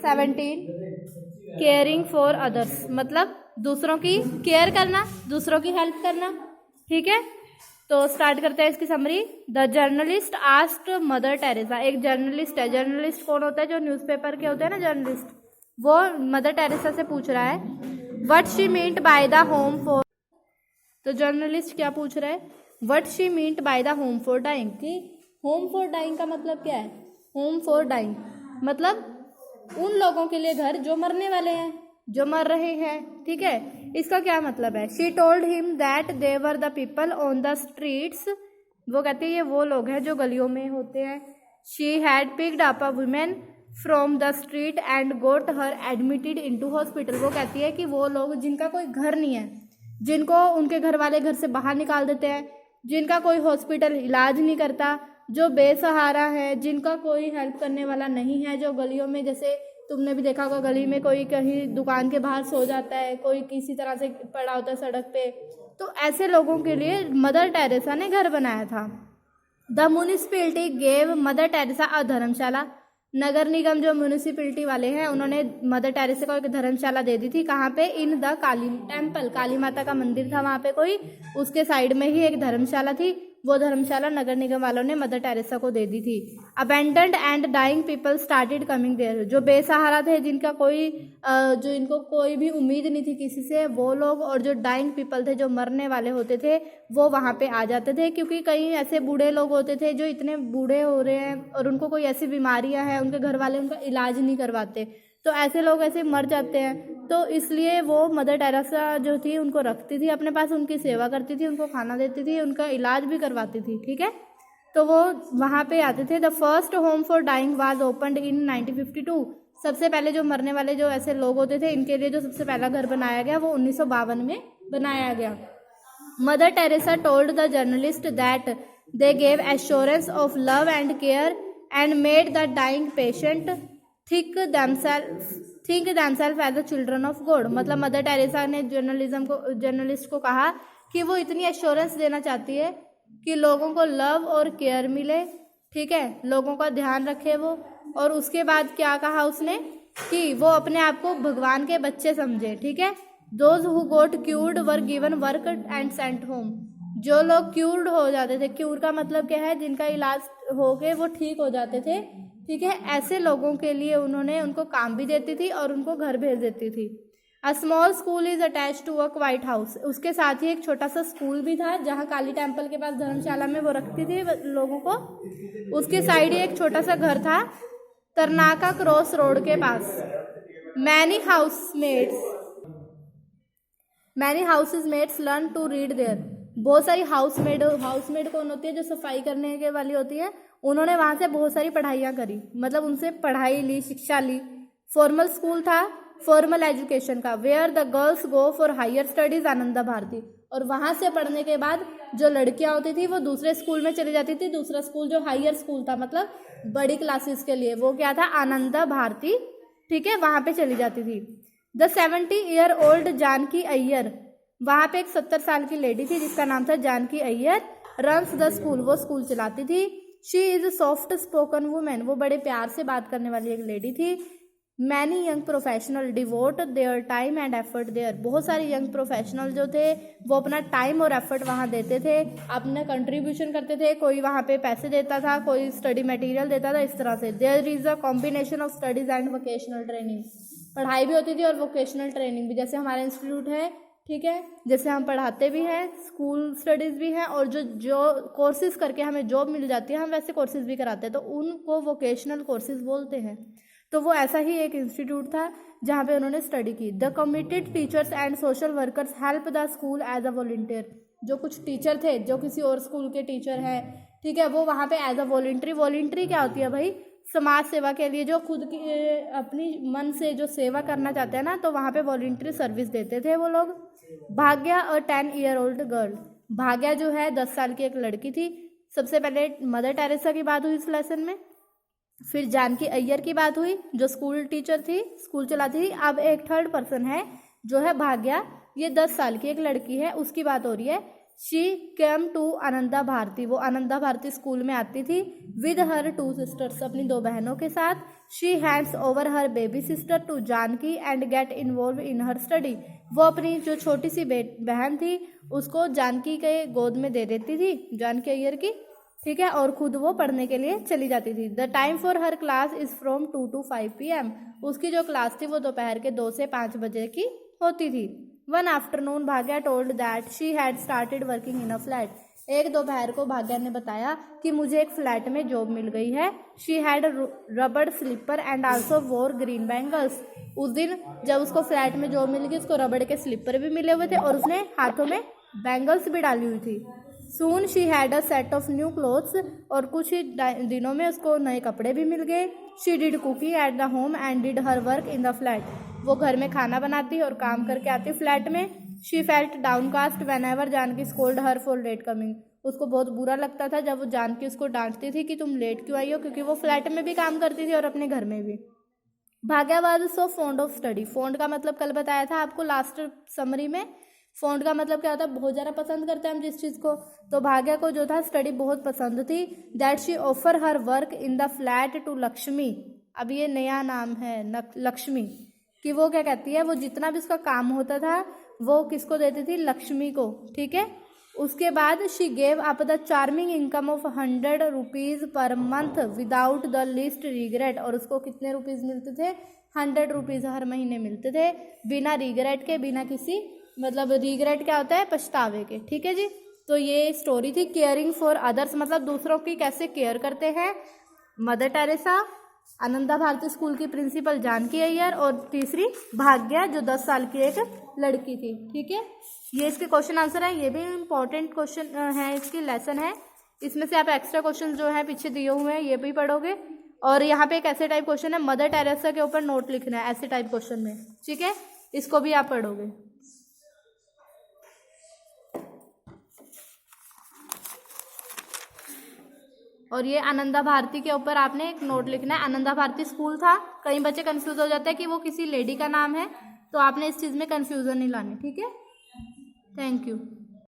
17 caring for others, मतलब दूसरों की केयर करना, दूसरों की हेल्प करना। ठीक है, तो स्टार्ट करते हैं इसकी summary. The journalist asked mother Teresa, एक जर्नलिस्ट है, जर्नलिस्ट कौन होता है, जो न्यूज़पेपर के होते हैं ना जर्नलिस्ट, वो मदर टेरेसा से पूछ रहा है what she meant by the home for, तो जर्नलिस्ट क्या पूछ रहा है, what she meant by the home for dying, कि होम फॉर डाइंग का मतलब क्या है। होम फॉर डाइंग मतलब उन लोगों के लिए घर जो मरने वाले हैं, जो मर रहे हैं। ठीक है, इसका क्या मतलब है। She told him that they were the people on the streets, वो कहती है ये वो लोग हैं जो गलियों में होते हैं। She had picked up a women from the street and got her admitted into hospital, वो कहती है कि वो लोग जिनका कोई घर नहीं है, जिनको उनके घर वाले घर से बाहर निकाल देते हैं, जिनका कोई हॉस्पिटल इलाज नहीं करता, जो बेसहारा है, जिनका कोई हेल्प करने वाला नहीं है, जो गलियों में, जैसे तुमने भी देखा होगा गली में कोई कहीं दुकान के बाहर सो जाता है, कोई किसी तरह से पड़ा होता है सड़क पे, तो ऐसे लोगों के लिए मदर टेरेसा ने घर बनाया था। The municipality gave Mother Teresa a dharamshala, नगर निगम जो म्यूनिसिपैलिटी वाले हैं उन्होंने मदर टेरेसा को एक धर्मशाला दे दी थी। कहाँ पे, इन द काली टेम्पल, काली माता का मंदिर था वहाँ पे कोई, उसके साइड में ही एक धर्मशाला थी, वो धर्मशाला नगर निगम वालों ने मदर टेरेसा को दे दी थी। Abandoned and dying people started coming there, जो बेसहारा थे, जिनका कोई जो इनको कोई भी उम्मीद नहीं थी किसी से, वो लोग, और जो डाइंग पीपल थे, जो मरने वाले होते थे, वो वहाँ पे आ जाते थे। क्योंकि कई ऐसे बूढ़े लोग होते थे जो इतने बूढ़े हो रहे हैं और उनको कोई ऐसी बीमारियां हैं, उनके घर वाले उनका इलाज नहीं करवाते, तो ऐसे लोग ऐसे मर जाते हैं, तो इसलिए वो मदर टेरेसा जो थी उनको रखती थी अपने पास, उनकी सेवा करती थी, उनको खाना देती थी, उनका इलाज भी करवाती थी। ठीक है, तो वो वहाँ पे आते थे। The first home for dying was opened in 1952, सबसे पहले जो मरने वाले जो ऐसे लोग होते थे इनके लिए जो सबसे पहला घर बनाया गया वो 1952 में बनाया गया। Mother Teresa told the journalist that they gave assurance of love and care and made the dying patient think themselves as the children of God, मतलब मदर टेरेसा ने जर्नलिस्ट को कहा कि वो इतनी एश्योरेंस देना चाहती है कि लोगों को लव और केयर मिले। ठीक है, लोगों का ध्यान रखे वो, और उसके बाद क्या कहा उसने कि वो अपने आप को भगवान के बच्चे समझे। ठीक है, those who got cured were given work and sent home, जो लोग क्यूर्ड हो जाते थे, क्यूर का मतलब क्या है, जिनका इलाज हो के वो ठीक हो जाते थे। ठीक है, ऐसे लोगों के लिए उन्होंने उनको काम भी देती थी और उनको घर भेज देती थी। A small school is attach to a quiet house, उसके साथ ही एक छोटा सा स्कूल भी था जहाँ काली टेम्पल के पास धर्मशाला में वो रखती थी लोगों को, उसके साइड ही एक छोटा सा घर था तरनाका क्रॉस रोड के पास। Many housemates learn to read there, बहुत सारी हाउसमेड कौन होती है, जो सफाई करने के वाली होती है, उन्होंने वहाँ से बहुत सारी पढ़ाइयाँ करी, मतलब उनसे पढ़ाई ली, शिक्षा ली। फॉर्मल स्कूल था, फॉर्मल एजुकेशन का, where the girls go for higher studies Ananda Bharati, और वहाँ से पढ़ने के बाद जो लड़कियाँ होती थी वो दूसरे स्कूल में चली जाती थी, दूसरा स्कूल जो हायर स्कूल था मतलब बड़ी क्लासेस के लिए, वो क्या था, आनंदा भारती। ठीक है, वहाँ पे चली जाती थी। द 70-year-old जानकी अय्यर, वहाँ पे एक 70 साल की लेडी थी जिसका नाम था Janaki Iyer, runs the school, वो स्कूल चलाती थी। She is soft spoken women, वो बड़े प्यार से बात करने वाली एक लेडी थी। Many young professional devote their time and effort there, बहुत सारे यंग प्रोफेशनल जो थे वो अपना टाइम और एफर्ट वहाँ देते थे, अपना कंट्रीब्यूशन करते थे, कोई वहाँ पे पैसे देता था, कोई स्टडी मटेरियल देता था, इस तरह से। There is a combination of studies and vocational training, पढ़ाई भी होती थी और वोकेशनल ट्रेनिंग भी, जैसे हमारा इंस्टीट्यूट है। ठीक है, जैसे हम पढ़ाते भी हैं, स्कूल स्टडीज़ भी हैं, और जो कोर्सेज करके हमें जॉब मिल जाती है हम वैसे कोर्सेज भी कराते हैं, तो उनको वोकेशनल कोर्सेज बोलते हैं। तो वो ऐसा ही एक इंस्टीट्यूट था जहाँ पे उन्होंने स्टडी की। The committed teachers and social workers help the school as a volunteer, जो कुछ टीचर थे जो किसी और स्कूल के टीचर हैं, ठीक है, वो वहाँ पे एज अ वॉलंटरी क्या होती है भाई, समाज सेवा के लिए, जो खुद की अपनी मन से जो सेवा करना चाहते हैं ना, तो वहाँ पे वॉलंटरी सर्विस देते थे वो लोग। भाग्या और 10-year-old गर्ल, भाग्या जो है 10 साल की एक लड़की थी। सबसे पहले मदर टेरेसा की बात हुई इस लेसन में, फिर जानकी अय्यर की बात हुई जो स्कूल टीचर थी, स्कूल चलाती थी। अब एक थर्ड पर्सन है जो है भाग्या, ये 10 साल की एक लड़की है, उसकी बात हो रही है। She came to Ananda Bharati, वो आनंदा भारती स्कूल में आती थी विद हर 2 सिस्टर्स, अपनी 2 बहनों के साथ। She hands over her baby sister to Janaki and get involve in her study, वो अपनी जो छोटी सी बहन थी उसको जानकी के गोद में दे देती थी, जानकी अय्यर की, ठीक है, और खुद वो पढ़ने के लिए चली जाती थी। The time for her class is from 2 to 5 PM, उसकी जो क्लास थी वो दोपहर के 2 से 5 बजे की होती थी। One afternoon Bhagya told that she had started working in a flat, एक दोपहर को भाग्या ने बताया कि मुझे एक फ्लैट में जॉब मिल गई है। शी हैड रबड़ स्लीपर एंड आल्सो वोर ग्रीन बैंगल्स, उस दिन जब उसको फ्लैट में जॉब मिल गई उसको रबड़ के स्लीपर भी मिले हुए थे और उसने हाथों में बैंगल्स भी डाली हुई थी। Soon she had a set of new clothes, और कुछ ही दिनों में उसको नए कपड़े भी मिल गए। She did cooking at the home and did her work in the flat, वो घर में खाना बनाती और काम करके आती फ्लैट में। She felt downcast whenever Janaki scold her for late coming, उसको बहुत बुरा लगता था जब वो जानकी उसको डांटती थी कि तुम लेट क्यों आई हो, क्योंकि वो फ्लैट में भी काम करती थी और अपने घर में भी। Bhagya was so fond of study, fond का मतलब कल बताया था आपको लास्ट समरी में। फॉन्ड का मतलब क्या होता है, बहुत ज़्यादा पसंद करते हैं हम जिस चीज़ को, तो भाग्या को जो था स्टडी बहुत पसंद थी। That she offer her work in the flat to Lakshmi, अब ये नया नाम है लक्ष्मी, कि वो क्या कहती है, वो जितना भी उसका काम होता था वो किसको देती थी, लक्ष्मी को, ठीक है। उसके बाद she gave up the charming income of 100 rupees per month without the least regret, और उसको कितने रुपीज़ मिलते थे, 100 रुपीज़ हर महीने मिलते थे, बिना रिग्रेट के, बिना किसी मतलब रिग्रेट क्या होता है, पछतावे के, ठीक है जी। तो ये स्टोरी थी केयरिंग फॉर अदर्स, मतलब दूसरों की कैसे केयर करते हैं Mother Teresa, Ananda Bharati school की प्रिंसिपल जानकी अय्यर, और तीसरी भाग्या जो 10 साल की एक लड़की थी, ठीक है। ये इसके क्वेश्चन आंसर है, ये भी इम्पोर्टेंट क्वेश्चन है, इसकी लेसन है, इसमें से आप एक्स्ट्रा क्वेश्चन जो है पीछे दिए हुए हैं ये भी पढ़ोगे। और यहाँ पे एक ऐसे टाइप क्वेश्चन है, मदर टेरेसा के ऊपर नोट लिखना है ऐसे टाइप क्वेश्चन में, ठीक है, इसको भी आप पढ़ोगे। और ये आनंदा भारती के ऊपर आपने एक नोट लिखना है, आनंदा भारती स्कूल था, कई बच्चे कंफ्यूज हो जाते हैं कि वो किसी लेडी का नाम है, तो आपने इस चीज़ में कंफ्यूजन नहीं लानी, ठीक है। Thank you.